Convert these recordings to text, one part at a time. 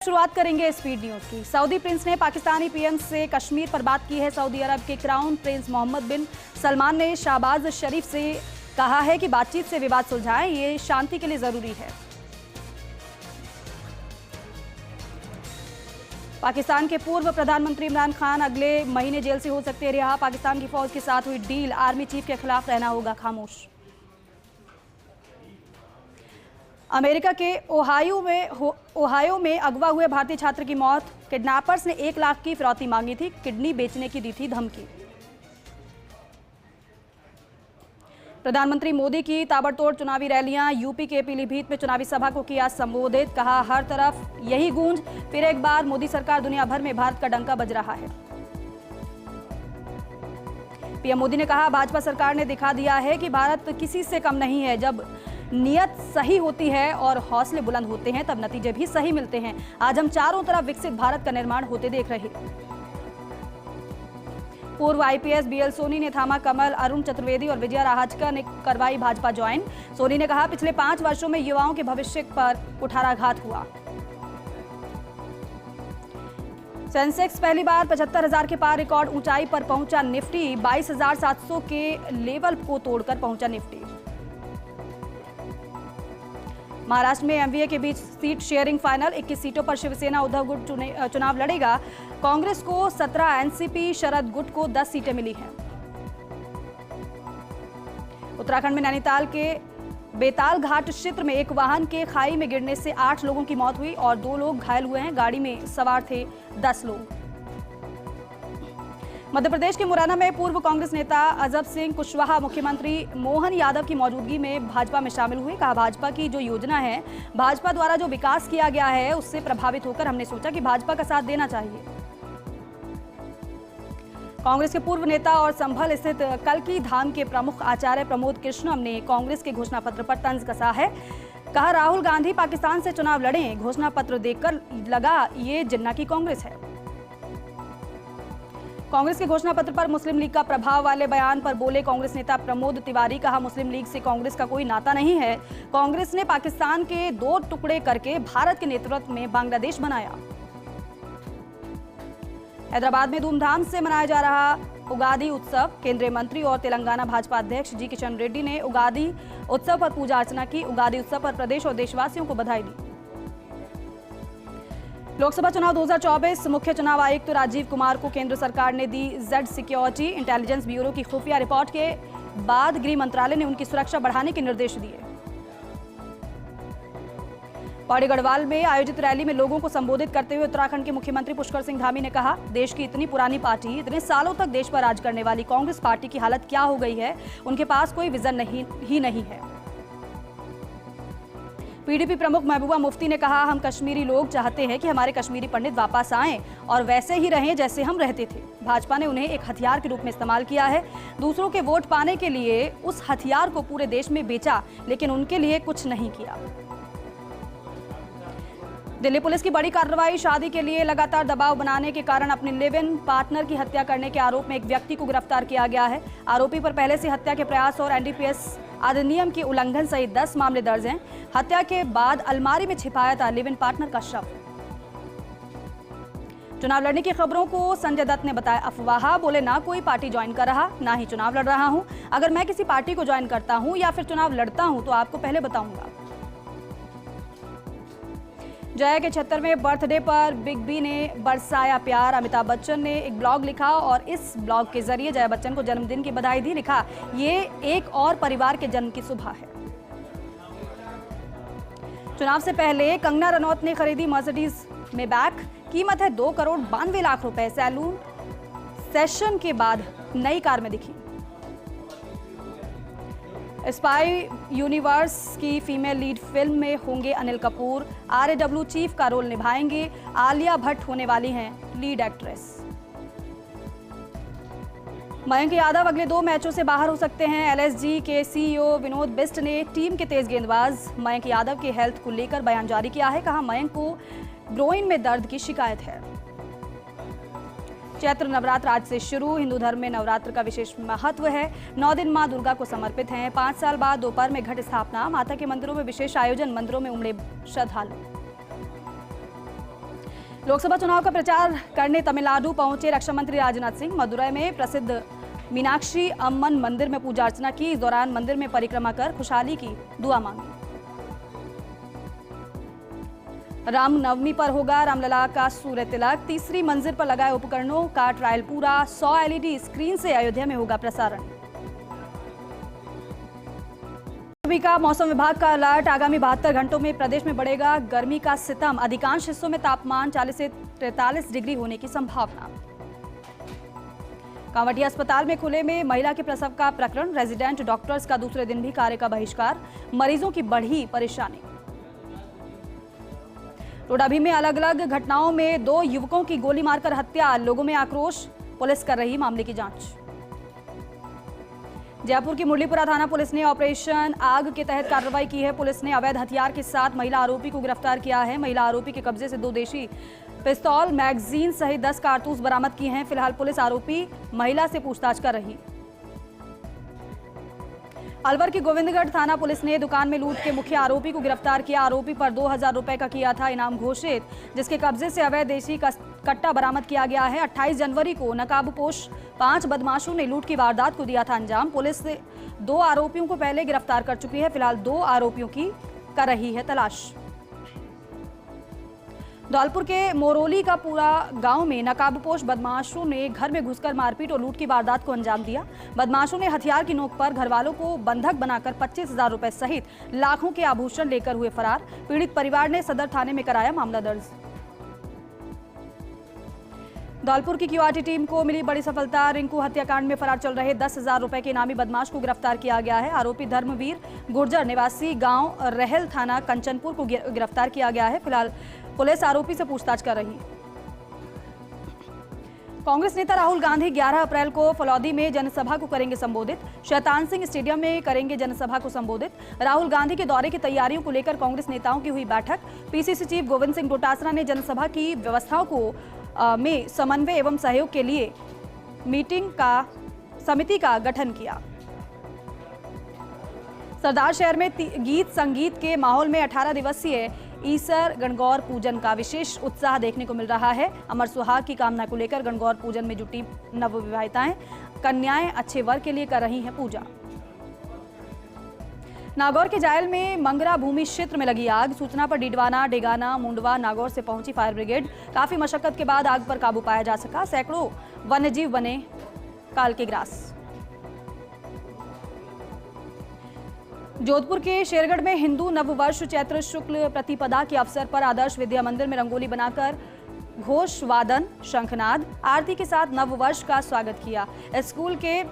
शुरुआत करेंगे speed news की। सऊदी प्रिंस ने पाकिस्तानी पीएम से कश्मीर पर बात की है। सऊदी अरब के क्राउन प्रिंस मोहम्मद बिन सलमान ने शहबाज शरीफ से कहा है कि बातचीत से विवाद सुलझाएं, ये शांति के लिए जरूरी है। पाकिस्तान के पूर्व प्रधानमंत्री इमरान खान अगले महीने जेल से हो सकते हैं रिहा। पाकिस्तान की फौज के साथ हुई डील, आर्मी चीफ के खिलाफ रहना होगा खामोश। अमेरिका के ओहायो में अगवा हुए भारतीय छात्र की मौत। किडनैपर्स ने 1 लाख की फिरौती मांगी थी, किडनी बेचने की दी थी धमकी। प्रधानमंत्री मोदी की ताबड़तोड़ चुनावी रैलियां। यूपी के पीलीभीत में चुनावी सभा को किया संबोधित, कहा हर तरफ यही गूंज, फिर एक बार मोदी सरकार दुनिया भर में भारत का डंका बज रहा है। पीएम मोदी ने कहा भाजपा सरकार ने दिखा दिया है कि भारत किसी से कम नहीं है। जब नियत सही होती है और हौसले बुलंद होते हैं तब नतीजे भी सही मिलते हैं। आज हम चारों तरफ विकसित भारत का निर्माण होते देख रहे हैं। पूर्व आईपीएस बीएल सोनी ने थामा कमल, अरुण चतुर्वेदी और विजया राहटकर ने करवाई भाजपा ज्वाइन। सोनी ने कहा पिछले 5 वर्षों में युवाओं के भविष्य पर कुठाराघात हुआ। सेंसेक्स पहली बार 75,000 के पार रिकॉर्ड ऊंचाई पर पहुंचा। निफ्टी 22,700 के लेवल को तोड़कर पहुंचा। निफ्टी महाराष्ट्र में एमवीए के बीच सीट शेयरिंग फाइनल। 21 सीटों पर शिवसेना उद्धव गुट चुनाव लड़ेगा। कांग्रेस को 17, एनसीपी शरद गुट को 10 सीटें मिली हैं। उत्तराखंड में नैनीताल के बेताल घाट क्षेत्र में एक वाहन के खाई में गिरने से 8 लोगों की मौत हुई और 2 लोग घायल हुए हैं। गाड़ी में सवार थे 10 लोग। मध्य प्रदेश के मुरैना में पूर्व कांग्रेस नेता अजब सिंह कुशवाहा मुख्यमंत्री मोहन यादव की मौजूदगी में भाजपा में शामिल हुए। कहा भाजपा की जो योजना है, भाजपा द्वारा जो विकास किया गया है, उससे प्रभावित होकर हमने सोचा कि भाजपा का साथ देना चाहिए। कांग्रेस के पूर्व नेता और संभल स्थित कल्की धाम के प्रमुख आचार्य प्रमोद कृष्णम ने कांग्रेस के घोषणा पत्र पर तंज कसा है। कहा राहुल गांधी पाकिस्तान से चुनाव लड़ें, घोषणा पत्र देखकर लगा ये जिन्ना की कांग्रेस है। कांग्रेस के घोषणा पत्र पर मुस्लिम लीग का प्रभाव वाले बयान पर बोले कांग्रेस नेता प्रमोद तिवारी। कहा मुस्लिम लीग से कांग्रेस का कोई नाता नहीं है। कांग्रेस ने पाकिस्तान के 2 टुकड़े करके भारत के नेतृत्व में बांग्लादेश बनाया। हैदराबाद में धूमधाम से मनाया जा रहा उगादी उत्सव। केंद्रीय मंत्री और तेलंगाना भाजपा अध्यक्ष जी किशन रेड्डी ने उगादी उत्सव पर पूजा अर्चना की। उगादी उत्सव पर प्रदेश और देशवासियों को बधाई दी। लोकसभा चुनाव 2024 मुख्य चुनाव आयुक्त राजीव कुमार को केंद्र सरकार ने the Z security. Intelligence bureau की खुफिया रिपोर्ट के बाद गृह मंत्रालय ने उनकी सुरक्षा बढ़ाने के निर्देश दिए। पौड़ी गढ़वाल में आयोजित रैली में लोगों को संबोधित करते हुए उत्तराखंड के मुख्यमंत्री पुष्कर सिंह धामी ने कहा देश की इतनी पुरानी पार्टी, इतने सालों तक देश पर राज करने वाली कांग्रेस पार्टी की हालत क्या हो गई है। उनके पास कोई विजन ही नहीं है। पीडीपी प्रमुख महबूबा मुफ्ती ने कहा हम कश्मीरी लोग चाहते हैं कि हमारे कश्मीरी पंडित वापस आएं और वैसे ही रहें जैसे हम रहते थे। भाजपा ने उन्हें एक हथियार के रूप में इस्तेमाल किया है। दूसरों के वोट पाने के लिए उस हथियार को पूरे देश में बेचा, लेकिन उनके लिए कुछ नहीं किया। दिल्ली पुलिस की बड़ी कार्रवाई। शादी के लिए लगातार दबाव बनाने के कारण अपने लिव इन पार्टनर की हत्या करने के आरोप में एक व्यक्ति को गिरफ्तार किया गया है। आरोपी पर पहले से हत्या के प्रयास और एनडीपीएस अधिनियम के उल्लंघन सहित 10 मामले दर्ज हैं। हत्या के बाद अलमारी में छिपाया था लिव इन पार्टनर का शव। चुनाव लड़ने की खबरों को संजय दत्त ने बताया अफवाह। बोले ना कोई पार्टी ज्वाइन कर रहा, ना ही चुनाव लड़ रहा हूं। अगर मैं किसी पार्टी को ज्वाइन करता हूं या फिर चुनाव लड़ता हूं तो आपको पहले बताऊंगा। जया के 76वें बर्थडे पर बिग बी ने बरसाया प्यार। अमिताभ बच्चन ने एक ब्लॉग लिखा और इस ब्लॉग के जरिए जया बच्चन को जन्मदिन की बधाई दी। लिखा ये एक और परिवार के जन्म की सुबह है। चुनाव से पहले कंगना रनौत ने खरीदी मर्सिडीज में बैक। कीमत है 2 करोड़ 92 लाख रुपए। सैलून सेशन के बाद नई कार में दिखी। स्पाई यूनिवर्स की फीमेल लीड फिल्म में होंगे अनिल कपूर। आरएडब्ल्यू चीफ का रोल निभाएंगे। आलिया भट्ट होने वाली हैं लीड एक्ट्रेस। मयंक यादव अगले 2 मैचों से बाहर हो सकते हैं। एलएसजी के सीईओ विनोद बिष्ट ने टीम के तेज गेंदबाज मयंक यादव के हेल्थ को लेकर बयान जारी किया है। कहा मयंक को ग्रोइन में दर्द की शिकायत है। चैत्र नवरात्र आज से शुरू। हिंदू धर्म में नवरात्र का विशेष महत्व है। 9 दिन मां दुर्गा को समर्पित हैं। 5 साल बाद दोपहर में घट स्थापना। माता के मंदिरों में विशेष आयोजन। मंदिरों में उमड़े श्रद्धालु। लोकसभा चुनाव का प्रचार करने तमिलनाडु पहुंचे रक्षा मंत्री राजनाथ सिंह। मदुरई में प्रसिद्ध मीनाक्षी अम्मन मंदिर में पूजा अर्चना की। इस दौरान मंदिर में परिक्रमा कर खुशहाली की दुआ मांगी। रामनवमी पर होगा रामलला का सूर्य तिलक। तीसरी मंजिल पर लगाए उपकरणों का ट्रायल पूरा। 100 एलईडी स्क्रीन से अयोध्या में होगा प्रसारण। का मौसम विभाग का अलर्ट। आगामी 72 घंटों में प्रदेश में बढ़ेगा गर्मी का सितम। अधिकांश हिस्सों में तापमान 40 से 43 डिग्री होने की संभावना। कांवटिया अस्पताल में खुले में महिला के प्रसव का प्रकरण। रेजिडेंट डॉक्टर्स का दूसरे दिन भी कार्य का बहिष्कार। मरीजों की बढ़ी परेशानी। टोडाभी में अलग अलग घटनाओं में 2 युवकों की गोली मारकर हत्या। लोगों में आक्रोश। पुलिस कर रही मामले की जांच। जयपुर की मुरलीपुरा थाना पुलिस ने ऑपरेशन आग के तहत कार्रवाई की है। पुलिस ने अवैध हथियार के साथ महिला आरोपी को गिरफ्तार किया है। महिला आरोपी के कब्जे से 2 देशी पिस्तौल, मैगजीन सहित 10 कारतूस बरामद किए हैं। फिलहाल पुलिस आरोपी महिला से पूछताछ कर रही। अलवर की गोविंदगढ़ थाना पुलिस ने दुकान में लूट के मुख्य आरोपी को गिरफ्तार किया। आरोपी पर 2000 रुपए का किया था इनाम घोषित, जिसके कब्जे से अवैध देशी कट्टा बरामद किया गया है। 28 जनवरी को नकाबपोश 5 बदमाशों ने लूट की वारदात को दिया था अंजाम। पुलिस 2 आरोपियों को पहले गिरफ्तार कर चुकी है। फिलहाल 2 आरोपियों की कर रही है तलाश। धौलपुर के मोरोली का पूरा गांव में नकाबपोश बदमाशों ने घर में घुसकर मारपीट और लूट की वारदात को अंजाम दिया। बदमाशों ने हथियार की नोक पर घरवालों को बंधक बनाकर 25,000 रुपए सहित लाखों के आभूषण लेकर हुए फरार। पीड़ित परिवार ने सदर थाने में कराया मामला दर्ज। धौलपुर की क्यूआरटी टीम को मिली बड़ी सफलता। रिंकू हत्याकांड में फरार चल रहे 10,000 रुपए के इनामी बदमाश को गिरफ्तार किया गया है। आरोपी धर्मवीर गुर्जर निवासी गांव रहल थाना कंचनपुर को गिरफ्तार किया गया है। फिलहाल पुलिस आरोपी से पूछताछ कर रही है। कांग्रेस नेता राहुल गांधी 11 अप्रैल को फलौदी में जनसभा को करेंगे संबोधित। शैतान सिंह स्टेडियम में करेंगे जनसभा को संबोधित। राहुल गांधी के दौरे की तैयारियों को लेकर कांग्रेस नेताओं की हुई बैठक। पीसीसी चीफ गोविंद सिंह डोटासरा ने जनसभा की व्यवस्थाओं को में समन्वय एवं सहयोग के लिए समिति का गठन किया। सरदार शहर में गीत संगीत के माहौल में 18 दिवसीय ईसर गणगौर पूजन का विशेष उत्साह देखने को मिल रहा है। अमर सुहाग की कामना को लेकर गणगौर पूजन में जुटी नवविवाहिताएं कन्याएं अच्छे वर के लिए कर रही हैं पूजा। नागौर के जायल में मंगरा भूमि क्षेत्र में लगी आग। सूचना पर डीडवाना, डेगाना, मुंडवा, नागौर से पहुंची फायर ब्रिगेड। काफी मशक्कत के बाद आग पर काबू पाया जा सका। सैकड़ों वन्यजीव बने काल के ग्रास। जोधपुर के शेरगढ़ में हिंदू नववर्ष चैत्र शुक्ल प्रतिपदा के अवसर पर आदर्श विद्या मंदिर में रंगोली बनाकर घोष वादन, शंखनाद, आरती के साथ नववर्ष का स्वागत किया। स्कूल के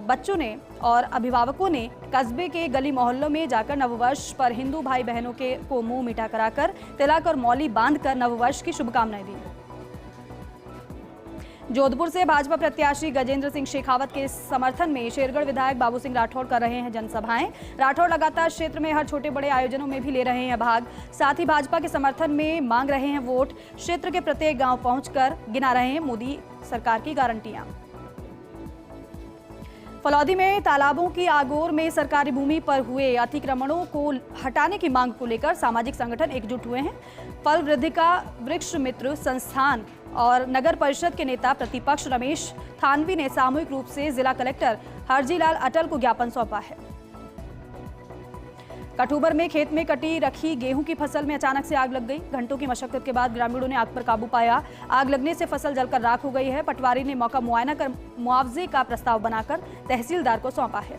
बच्चों ने और अभिभावकों ने कस्बे के गली मोहल्लों में जाकर नववर्ष पर हिंदू भाई बहनों को मुंह मीठा कराकर तिलक और मौली बांधकर नववर्ष की शुभकामनाएं दी। जोधपुर से भाजपा प्रत्याशी गजेंद्र सिंह शेखावत के समर्थन में शेरगढ़ विधायक बाबू सिंह राठौड़ कर रहे हैं जनसभाएं। राठौड़ लगातार क्षेत्र में हर छोटे बड़े आयोजनों में भी ले रहे हैं भाग। साथ ही भाजपा के समर्थन में मांग रहे हैं वोट। क्षेत्र के प्रत्येक गांव पहुंचकर गिना रहे हैं मोदी सरकार की गारंटियां। फलौदी में तालाबों की आगोर में सरकारी भूमि पर हुए अतिक्रमणों को हटाने की मांग को लेकर सामाजिक संगठन एकजुट हुए हैं। फल वृद्धि का वृक्ष मित्र संस्थान और नगर परिषद के नेता प्रतिपक्ष रमेश थानवी ने सामूहिक रूप से जिला कलेक्टर हरजीलाल अटल को ज्ञापन सौंपा है। कठुबर में खेत में कटी रखी गेहूं की फसल में अचानक से आग लग गई। घंटों की मशक्कत के बाद ग्रामीणों ने आग पर काबू पाया। आग लगने से फसल जलकर राख हो गई है। पटवारी ने मौका मुआयना कर मुआवजे का प्रस्ताव बनाकर तहसीलदार को सौंपा है।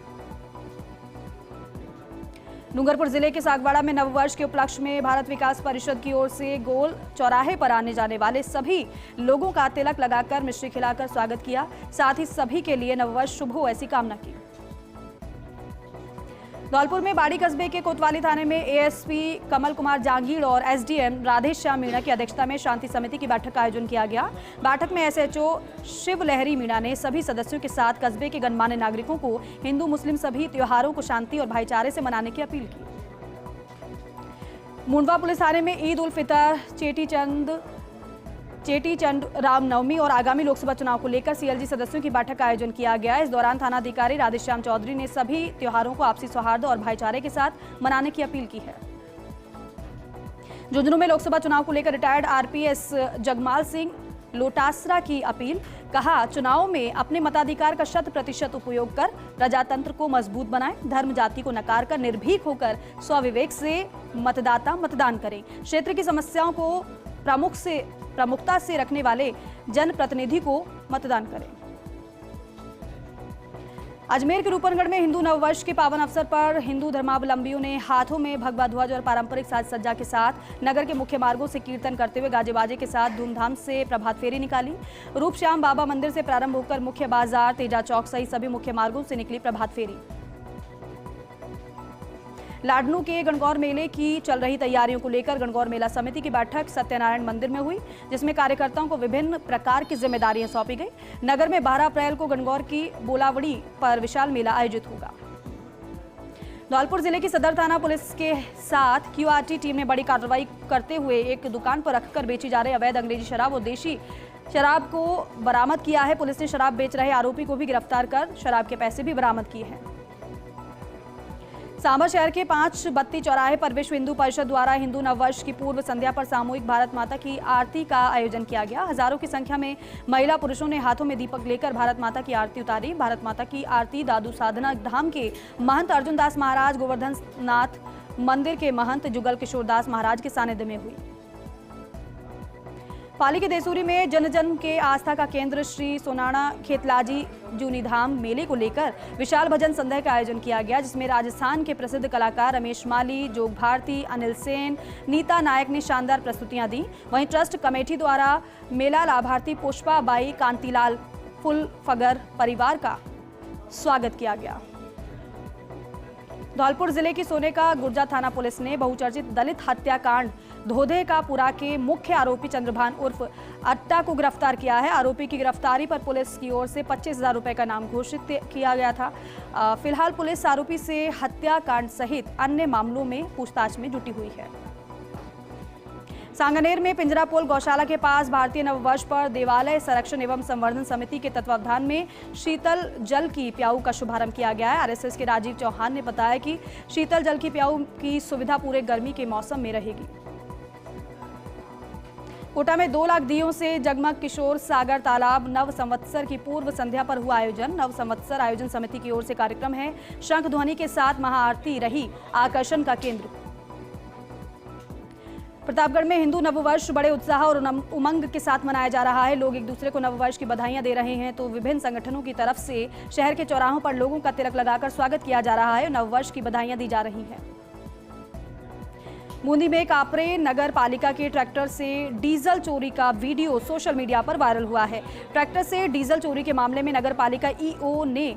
डूंगरपुर जिले के सागवाड़ा में नववर्ष के उपलक्ष्य में भारत विकास परिषद की ओर से गोल चौराहे पर आने जाने वाले सभी लोगों का तिलक लगाकर मिश्री खिलाकर स्वागत किया। साथ ही सभी के लिए नववर्ष शुभ हो ऐसी कामना की। धौलपुर में बाड़ी कस्बे के कोतवाली थाने में एएसपी कमल कुमार जांगीड़ और एसडीएम राधेश्याम मीणा की अध्यक्षता में शांति समिति की बैठक का आयोजन किया गया। बैठक में एसएचओ शिव लहरी मीणा ने सभी सदस्यों के साथ कस्बे के गणमान्य नागरिकों को हिंदू मुस्लिम सभी त्योहारों को शांति और भाईचारे से मनाने की अपील की। मुंडवा पुलिस थाने में ईद उल फितर, चेटीचंड, रामनवमी और आगामी लोकसभा चुनाव को लेकर सीएलजी सदस्यों की बैठक का आयोजन किया गया। इस दौरान थानाधिकारी राधेश्याम चौधरी ने सभी त्योहारों को आपसी सौहार्द और भाईचारे के साथ मनाने की अपील की है। झुंझुनू में लोकसभा चुनाव को लेकर रिटायर्ड आरपीएस जगमाल सिंह लोटासरा की अपील। कहा, चुनाव में अपने मताधिकार का 100% उपयोग कर प्रजातंत्र को मजबूत बनाएं। धर्म जाति को नकार कर निर्भीक होकर स्वविवेक से मतदाता मतदान करें। क्षेत्र की समस्याओं को प्रमुखता से रखने वाले जनप्रतिनिधि को मतदान करें। अजमेर के रूपनगढ़ में हिंदू नववर्ष के पावन अवसर पर हिंदू धर्मावलंबियों ने हाथों में भगवा ध्वज और पारंपरिक साज सज्जा के साथ नगर के मुख्य मार्गों से कीर्तन करते हुए गाजे बाजे के साथ धूमधाम से प्रभात फेरी निकाली। रूपश्याम बाबा मंदिर से प्रारंभ होकर मुख्य बाजार, तेजा चौक सहित सभी मुख्य मार्गों से निकली प्रभात फेरी। लाडनू के गणगौर मेले की चल रही तैयारियों को लेकर गणगौर मेला समिति की बैठक सत्यनारायण मंदिर में हुई, जिसमें कार्यकर्ताओं को विभिन्न प्रकार की जिम्मेदारियां सौंपी गई। नगर में 12 अप्रैल को गणगौर की बोलावड़ी पर विशाल मेला आयोजित होगा। धौलपुर जिले की सदर थाना पुलिस के साथ क्यूआरटी टीम ने बड़ी कार्रवाई करते हुए एक दुकान पर रखकर बेची जा रही अवैध अंग्रेजी शराब और देशी शराब को बरामद किया है। पुलिस ने शराब बेच रहे आरोपी को भी गिरफ्तार कर शराब के पैसे भी बरामद किए हैं। सांभर शहर के 5 बत्ती चौराहे पर विश्व हिंदू परिषद द्वारा हिंदू नववर्ष की पूर्व संध्या पर सामूहिक भारत माता की आरती का आयोजन किया गया। हजारों की संख्या में महिला पुरुषों ने हाथों में दीपक लेकर भारत माता की आरती उतारी। भारत माता की आरती दादू साधना धाम के महंत अर्जुन दास महाराज, गोवर्धन नाथ मंदिर के महंत जुगल किशोर दास महाराज के सानिध्य में हुई। पाली के देसूरी में जन जन के आस्था का केंद्र श्री सोनाना खेतलाजी जूनीधाम मेले को लेकर विशाल भजन संध्या का आयोजन किया गया, जिसमें राजस्थान के प्रसिद्ध कलाकार रमेश माली, जोग भारती, अनिल सेन, नीता नायक ने शानदार प्रस्तुतियां दी। वहीं ट्रस्ट कमेटी द्वारा मेला लाभार्थी पुष्पा बाई कांतिलाल फुलफगर परिवार का स्वागत किया गया। धौलपुर जिले की सोने का गुर्जा थाना पुलिस ने बहुचर्चित दलित हत्याकांड धोधे का पुरा के मुख्य आरोपी चंद्रभान उर्फ अट्टा को गिरफ्तार किया है। आरोपी की गिरफ्तारी पर पुलिस की ओर से 25,000 रुपए का इनाम घोषित किया गया था। फिलहाल पुलिस आरोपी से हत्याकांड सहित अन्य मामलों में पूछताछ में जुटी हुई है। सांगानेर में पिंजरापोल गौशाला के पास भारतीय नववर्ष पर देवालय संरक्षण एवं संवर्धन समिति के तत्वावधान में शीतल जल की प्याऊ का शुभारंभ किया गया है। आरएसएस के राजीव चौहान ने बताया कि शीतल जल की प्याऊ की सुविधा पूरे गर्मी के मौसम में रहेगी। कोटा में 2 लाख दियों से जगमग किशोर सागर तालाब नव संवत्सर की पूर्व संध्या पर हुआ आयोजन। नव संवत्सर आयोजन समिति की ओर से कार्यक्रम है। शंख ध्वनि के साथ महाआरती रही आकर्षण का केंद्र। प्रतापगढ़ में हिंदू नववर्ष बड़े उत्साह और उमंग के साथ मनाया जा रहा है। लोग एक दूसरे को नववर्ष की बधाइयां दे रहे हैं, तो विभिन्न संगठनों की तरफ से शहर के चौराहों पर लोगों का तिलक लगाकर स्वागत किया जा रहा है। नववर्ष की बधाइयां दी जा रही हैं। बूंदी में कापरे नगर पालिका के ट्रैक्टर से डीजल चोरी का वीडियो सोशल मीडिया पर वायरल हुआ है। ट्रैक्टर से डीजल चोरी के मामले में नगर पालिका ईओ ने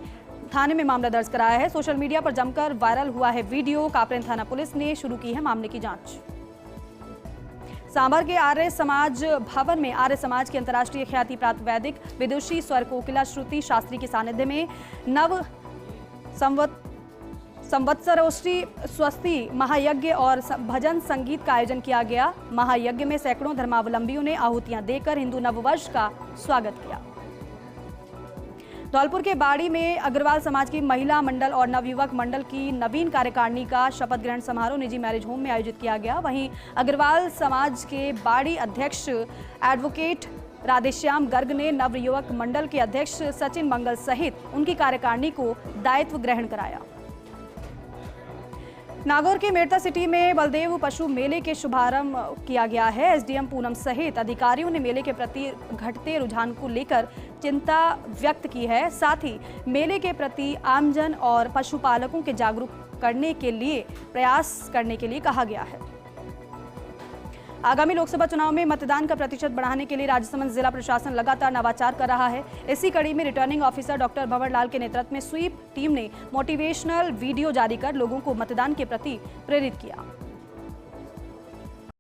थाने में मामला दर्ज कराया है। सोशल मीडिया पर जमकर वायरल हुआ है वीडियो। कापरे थाना पुलिस ने शुरू की है मामले की जांच। सांभर के आर्य समाज भवन में आर्य समाज की अंतर्राष्ट्रीय ख्याति प्राप्त वैदिक विदुषी स्वर कोकिला श्रुति शास्त्री के सानिध्य में नव संवत्सरोष्ठी स्वस्ति महायज्ञ और भजन संगीत का आयोजन किया गया। महायज्ञ में सैकड़ों धर्मावलंबियों ने आहुतियां देकर हिंदू नववर्ष का स्वागत किया। धौलपुर के बाड़ी में अग्रवाल समाज की महिला मंडल और नवयुवक मंडल की नवीन कार्यकारिणी का शपथ ग्रहण समारोह निजी मैरिज होम में आयोजित किया गया। वहीं अग्रवाल समाज के बाड़ी अध्यक्ष एडवोकेट राधेश्याम गर्ग ने नवयुवक मंडल के अध्यक्ष सचिन मंगल सहित उनकी कार्यकारिणी को दायित्व ग्रहण कराया। नागौर के मेड़ता सिटी में बलदेव पशु मेले के शुभारंभ किया गया है। एसडीएम पूनम सहित अधिकारियों ने मेले के प्रति घटते रुझान को लेकर चिंता व्यक्त की है। साथ ही मेले के प्रति आमजन और पशुपालकों के जागरूक करने के लिए प्रयास करने के लिए कहा गया है। आगामी लोकसभा चुनाव में मतदान का प्रतिशत बढ़ाने के लिए राजसमंद जिला प्रशासन लगातार नवाचार कर रहा है। इसी कड़ी में returning officer doctor Bhanwar Lal के नेतृत्व में स्वीप टीम ने मोटिवेशनल वीडियो जारी कर लोगों को मतदान के प्रति प्रेरित किया।